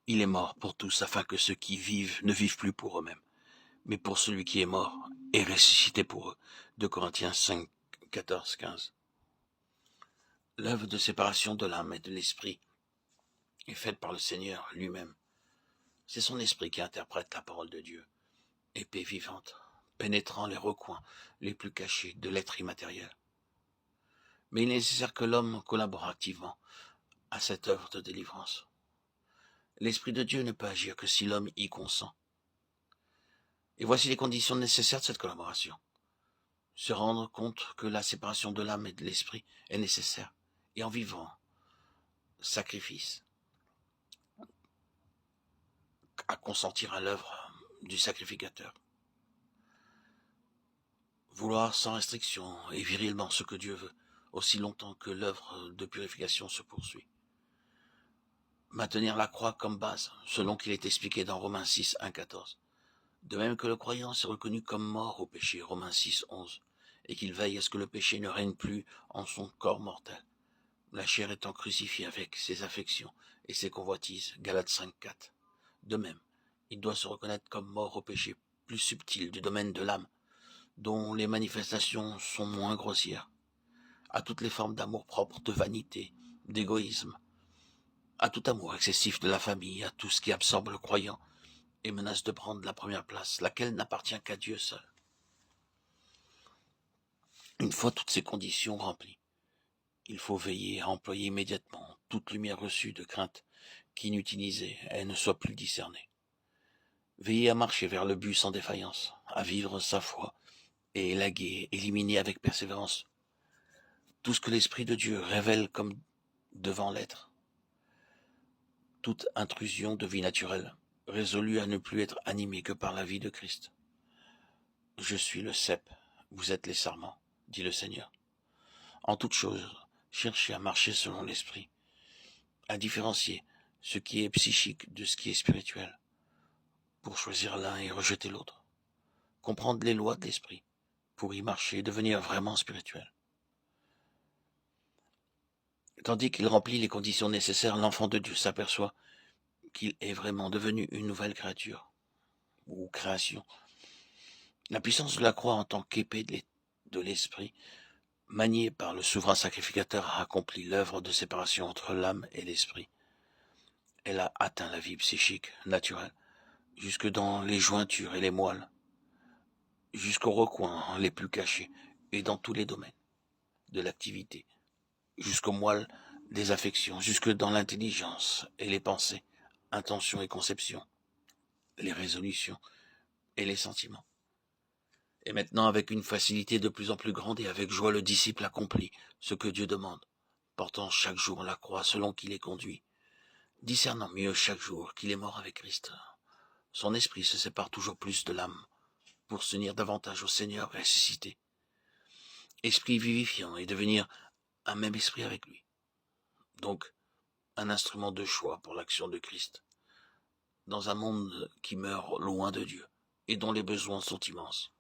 Il est mort pour tous, afin que ceux qui vivent ne vivent plus pour eux-mêmes, mais pour celui qui est mort et ressuscité pour eux. 2 Corinthiens 5, 14, 15. L'œuvre de séparation de l'âme et de l'esprit est faite par le Seigneur lui-même. C'est son esprit qui interprète la parole de Dieu, épée vivante, pénétrant les recoins les plus cachés de l'être immatériel. Mais il est nécessaire que l'homme collabore activement à cette œuvre de délivrance. L'Esprit de Dieu ne peut agir que si l'homme y consent. Et voici les conditions nécessaires de cette collaboration. Se rendre compte que la séparation de l'âme et de l'esprit est nécessaire, et en vivant sacrifice, à consentir à l'œuvre du sacrificateur. Vouloir sans restriction et virilement ce que Dieu veut, aussi longtemps que l'œuvre de purification se poursuit. Maintenir la croix comme base, selon qu'il est expliqué dans Romains 6, 1, 14. De même que le croyant s'est reconnu comme mort au péché, Romains 6, 11, et qu'il veille à ce que le péché ne règne plus en son corps mortel, la chair étant crucifiée avec ses affections et ses convoitises, Galates 5, 4. De même, il doit se reconnaître comme mort au péché plus subtil du domaine de l'âme, dont les manifestations sont moins grossières, à toutes les formes d'amour-propre, de vanité, d'égoïsme, à tout amour excessif de la famille, à tout ce qui absorbe le croyant et menace de prendre la première place, laquelle n'appartient qu'à Dieu seul. Une fois toutes ces conditions remplies, il faut veiller à employer immédiatement toute lumière reçue de crainte qu'inutilisée elle ne soit plus discernée. Veiller à marcher vers le but sans défaillance, à vivre sa foi et élaguer, éliminer avec persévérance tout ce que l'Esprit de Dieu révèle comme devant l'être. Toute intrusion de vie naturelle, résolue à ne plus être animée que par la vie de Christ. Je suis le cep, vous êtes les sarments, dit le Seigneur. En toute chose, cherchez à marcher selon l'Esprit, à différencier ce qui est psychique de ce qui est spirituel, pour choisir l'un et rejeter l'autre. Comprendre les lois de l'Esprit, pour y marcher et devenir vraiment spirituel. Tandis qu'il remplit les conditions nécessaires, l'enfant de Dieu s'aperçoit qu'il est vraiment devenu une nouvelle créature, ou création. La puissance de la croix en tant qu'épée de l'Esprit, maniée par le souverain sacrificateur, a accompli l'œuvre de séparation entre l'âme et l'esprit. Elle a atteint la vie psychique naturelle, jusque dans les jointures et les moelles, jusqu'aux recoins les plus cachés, et dans tous les domaines de l'activité, jusqu'aux moelles des affections, jusque dans l'intelligence et les pensées, intentions et conceptions, les résolutions et les sentiments. Et maintenant, avec une facilité de plus en plus grande et avec joie, le disciple accomplit ce que Dieu demande, portant chaque jour la croix selon qu'il est conduit, discernant mieux chaque jour qu'il est mort avec Christ. Son esprit se sépare toujours plus de l'âme pour s'unir davantage au Seigneur ressuscité. Esprit vivifiant et devenir un même esprit avec lui. Donc, un instrument de choix pour l'action de Christ, dans un monde qui meurt loin de Dieu et dont les besoins sont immenses.